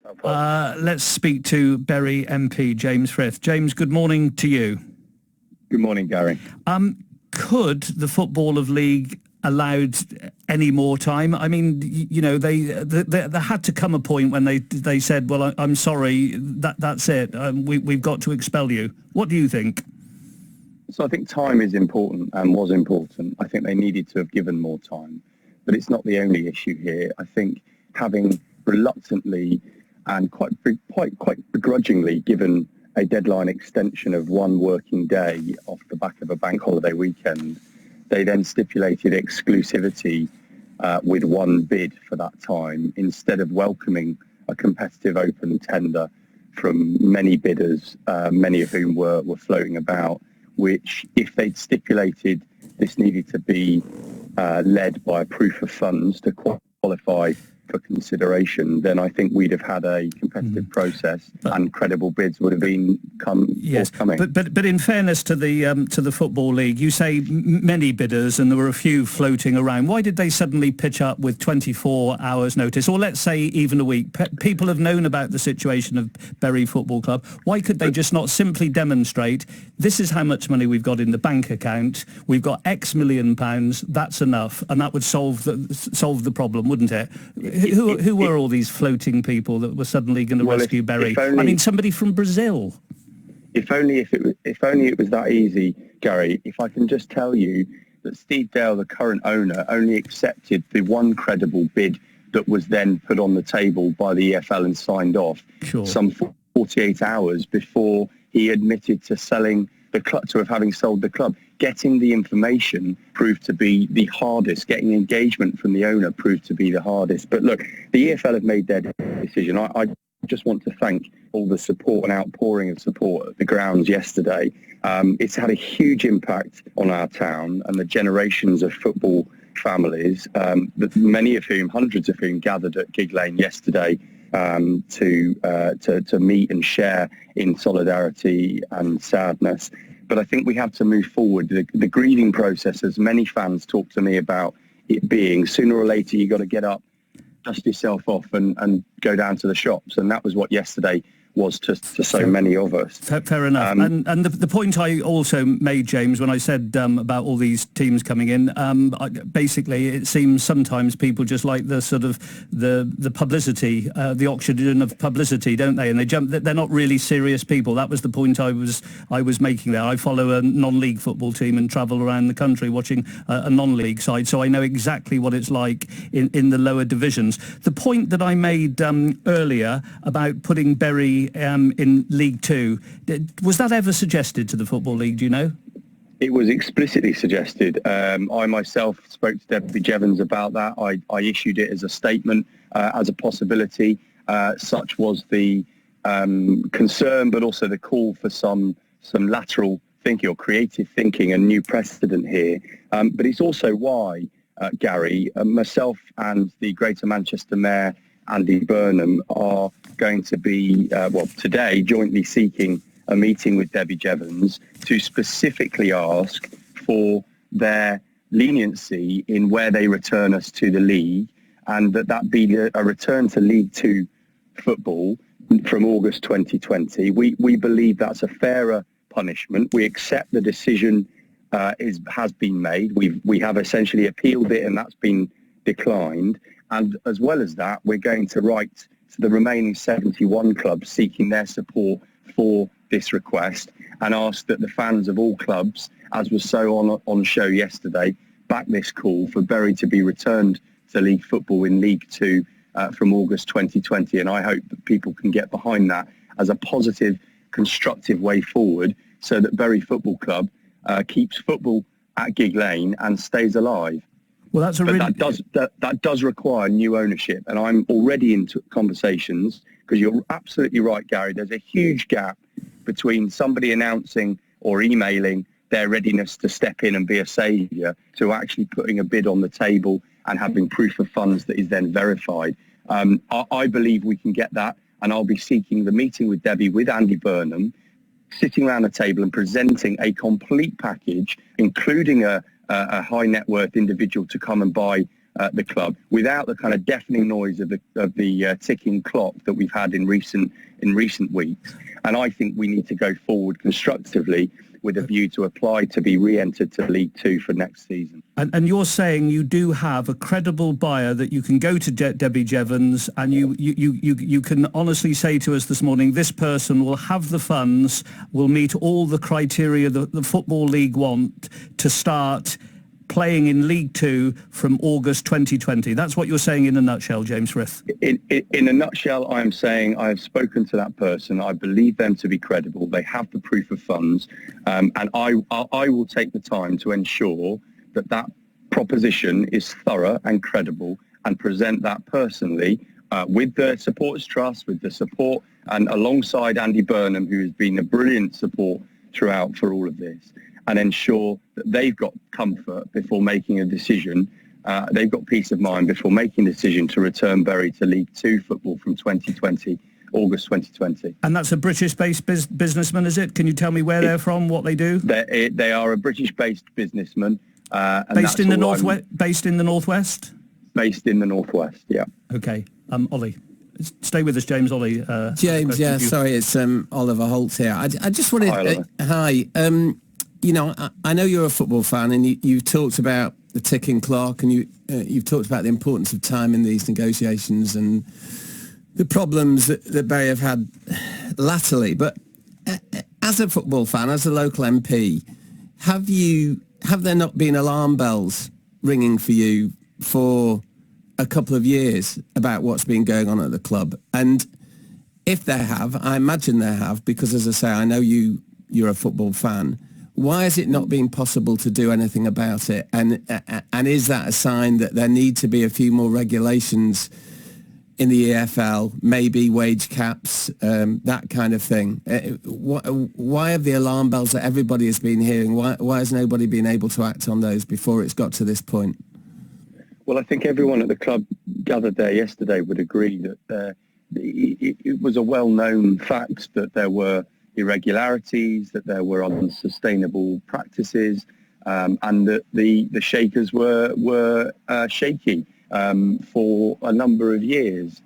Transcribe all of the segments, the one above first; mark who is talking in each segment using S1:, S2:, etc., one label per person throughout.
S1: No problem.
S2: Let's speak to Bury MP James Frith. James, good morning to you.
S1: Good morning, Gary.
S2: Could the Football League allowed any more time? I mean, you know, there had to come a point when they said, well, I'm sorry, that's it. We've got to expel you. What do you think?
S1: So I think time is important and was important. I think they needed to have given more time, but it's not the only issue here. I think having reluctantly and quite begrudgingly given a deadline extension of one working day off the back of a bank holiday weekend, they then stipulated exclusivity with one bid for that time instead of welcoming a competitive open tender from many bidders, many of whom were floating about, which if they'd stipulated this needed to be led by a proof of funds to qualify for consideration, then I think we'd have had a competitive process and credible bids would have been forthcoming.
S2: But in fairness to the Football League, you say many bidders and there were a few floating around. Why did they suddenly pitch up with 24 hours notice, or let's say even a week? People have known about the situation of Bury Football Club. Why could they just not simply demonstrate, this is how much money we've got in the bank account, we've got X million pounds, that's enough, and that would solve the problem, wouldn't it? Who were all these floating people that were suddenly going to rescue Bury? I mean, somebody from Brazil.
S1: If only it was that easy, Gary. If I can just tell you that Steve Dale, the current owner, only accepted the one credible bid that was then put on the table by the EFL and signed off some 48 hours before he admitted to selling the club, to having sold the club. Getting the information proved to be the hardest. Getting engagement from the owner proved to be the hardest. But look, the EFL have made their decision. I just want to thank all the support and outpouring of support at the grounds yesterday. It's had a huge impact on our town and the generations of football families, many of whom, hundreds of whom, gathered at Gig Lane yesterday to meet and share in solidarity and sadness. But I think we have to move forward. The grieving process, as many fans talk to me about it being, sooner or later you got to get up, dust yourself off and go down to the shops. And that was what yesterday was to so many of us.
S2: Fair enough. And the point I also made, James, when I said about all these teams coming in, basically it seems sometimes people just like the sort of the publicity, the oxygen of publicity, don't they? And they jump. They're not really serious people. That was the point I was making there. I follow a non-league football team and travel around the country watching a non-league side, so I know exactly what it's like in the lower divisions. The point that I made earlier about putting Bury in League Two, was that ever suggested to the Football League, do you know?
S1: It was explicitly suggested. I myself spoke to Debbie Jevons about that. I issued it as a statement, as a possibility. Such was the concern, but also the call for some lateral thinking or creative thinking and new precedent here. But it's also why, Gary, myself and the Greater Manchester Mayor, Andy Burnham, are going to be, today, jointly seeking a meeting with Debbie Jevons to specifically ask for their leniency in where they return us to the league, and that be a return to League Two football from August 2020. We believe that's a fairer punishment. We accept the decision has been made. We have essentially appealed it, and that's been declined. And as well as that, we're going to write to the remaining 71 clubs seeking their support for this request and ask that the fans of all clubs, as was so on show yesterday, back this call for Bury to be returned to league football in League Two from August 2020. And I hope that people can get behind that as a positive, constructive way forward so that Bury Football Club keeps football at Gig Lane and stays alive.
S2: Well,
S1: that does require new ownership, and I'm already into conversations, because you're absolutely right, Gary. There's a huge gap between somebody announcing or emailing their readiness to step in and be a saviour to actually putting a bid on the table and having proof of funds that is then verified. I believe we can get that, and I'll be seeking the meeting with Debbie, with Andy Burnham, sitting around the table and presenting a complete package, including a high net worth individual to come and buy the club without the kind of deafening noise of the ticking clock that we've had in recent weeks. And I think we need to go forward constructively with a view to apply to be re-entered to League Two for next season.
S2: And you're saying you do have a credible buyer that you can go to Debbie Jevons and you can honestly say to us this morning, this person will have the funds, will meet all the criteria that the Football League want to start playing in League Two from August 2020. That's what you're saying in a nutshell, James Frith.
S1: In a nutshell, I'm saying I have spoken to that person. I believe them to be credible. They have the proof of funds, and I will take the time to ensure that proposition is thorough and credible, and present that personally with the Supporters Trust, with the support, and alongside Andy Burnham, who has been a brilliant support throughout for all of this, and ensure that they've got comfort before making a decision. They've got peace of mind before making a decision to return Bury to League Two football from 2020, August 2020.
S2: And that's a British-based businessman, is it? Can you tell me where they're from, what they do?
S1: They are a British-based businessman.
S2: Based in the northwest? Based in the northwest?
S1: Based in the northwest, yeah.
S2: Okay. Ollie. Stay with us, James. Ollie.
S3: James, yeah, sorry, it's Oliver Holt here. I just wanted... Hi. You know, I know you're a football fan, and you've talked about the ticking clock, and you've talked about the importance of time in these negotiations and the problems that Bury have had latterly. But as a football fan, as a local MP, have there not been alarm bells ringing for you for a couple of years about what's been going on at the club? And if there have, I imagine there have, because as I say, I know you're a football fan. Why has it not been possible to do anything about it? And is that a sign that there need to be a few more regulations in the EFL, maybe wage caps, that kind of thing? Why have the alarm bells that everybody has been hearing, why has nobody been able to act on those before it's got to this point?
S1: Well, I think everyone at the club gathered there yesterday would agree that it was a well-known fact that there were irregularities, that there were unsustainable practices, and that the Shakers were shaky for a number of years.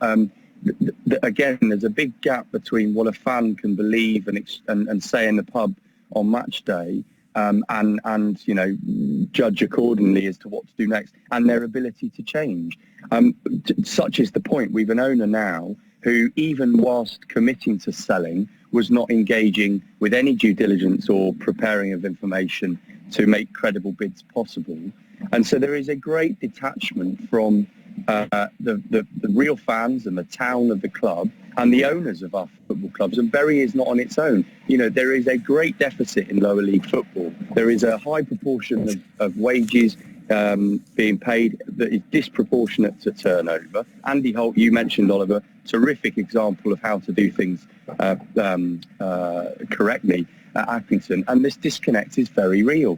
S1: Again, there's a big gap between what a fan can believe and say in the pub on match day, and you know, judge accordingly as to what to do next, and their ability to change. Such is the point. We've an owner now who, even whilst committing to selling, was not engaging with any due diligence or preparing of information to make credible bids possible. And so there is a great detachment from the real fans and the town of the club and the owners of our football clubs. And Bury is not on its own. You know, there is a great deficit in lower league football. There is a high proportion of wages being paid that is disproportionate to turnover. Andy Holt, you mentioned, Oliver, terrific example of how to do things correctly at Accrington, and this disconnect is very real.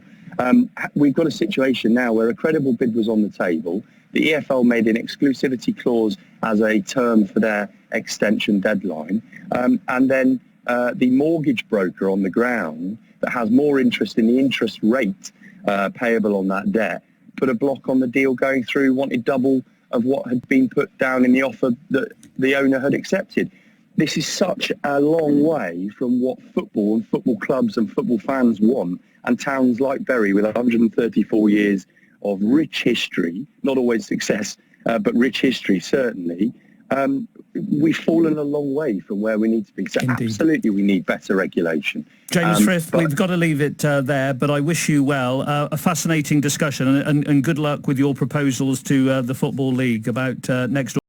S1: We've got a situation now where a credible bid was on the table. The EFL made an exclusivity clause as a term for their extension deadline, and then the mortgage broker on the ground that has more interest in the interest rate payable on that debt put a block on the deal going through, wanted double of what had been put down in the offer that the owner had accepted. This is such a long way from what football and football clubs and football fans want, and towns like Bury, with 134 years of rich history, not always success, but rich history certainly, we've fallen a long way from where we need to be. So Indeed. Absolutely we need better regulation.
S2: James Frith, we've got to leave it there, but I wish you well. A fascinating discussion, and good luck with your proposals to the Football League about next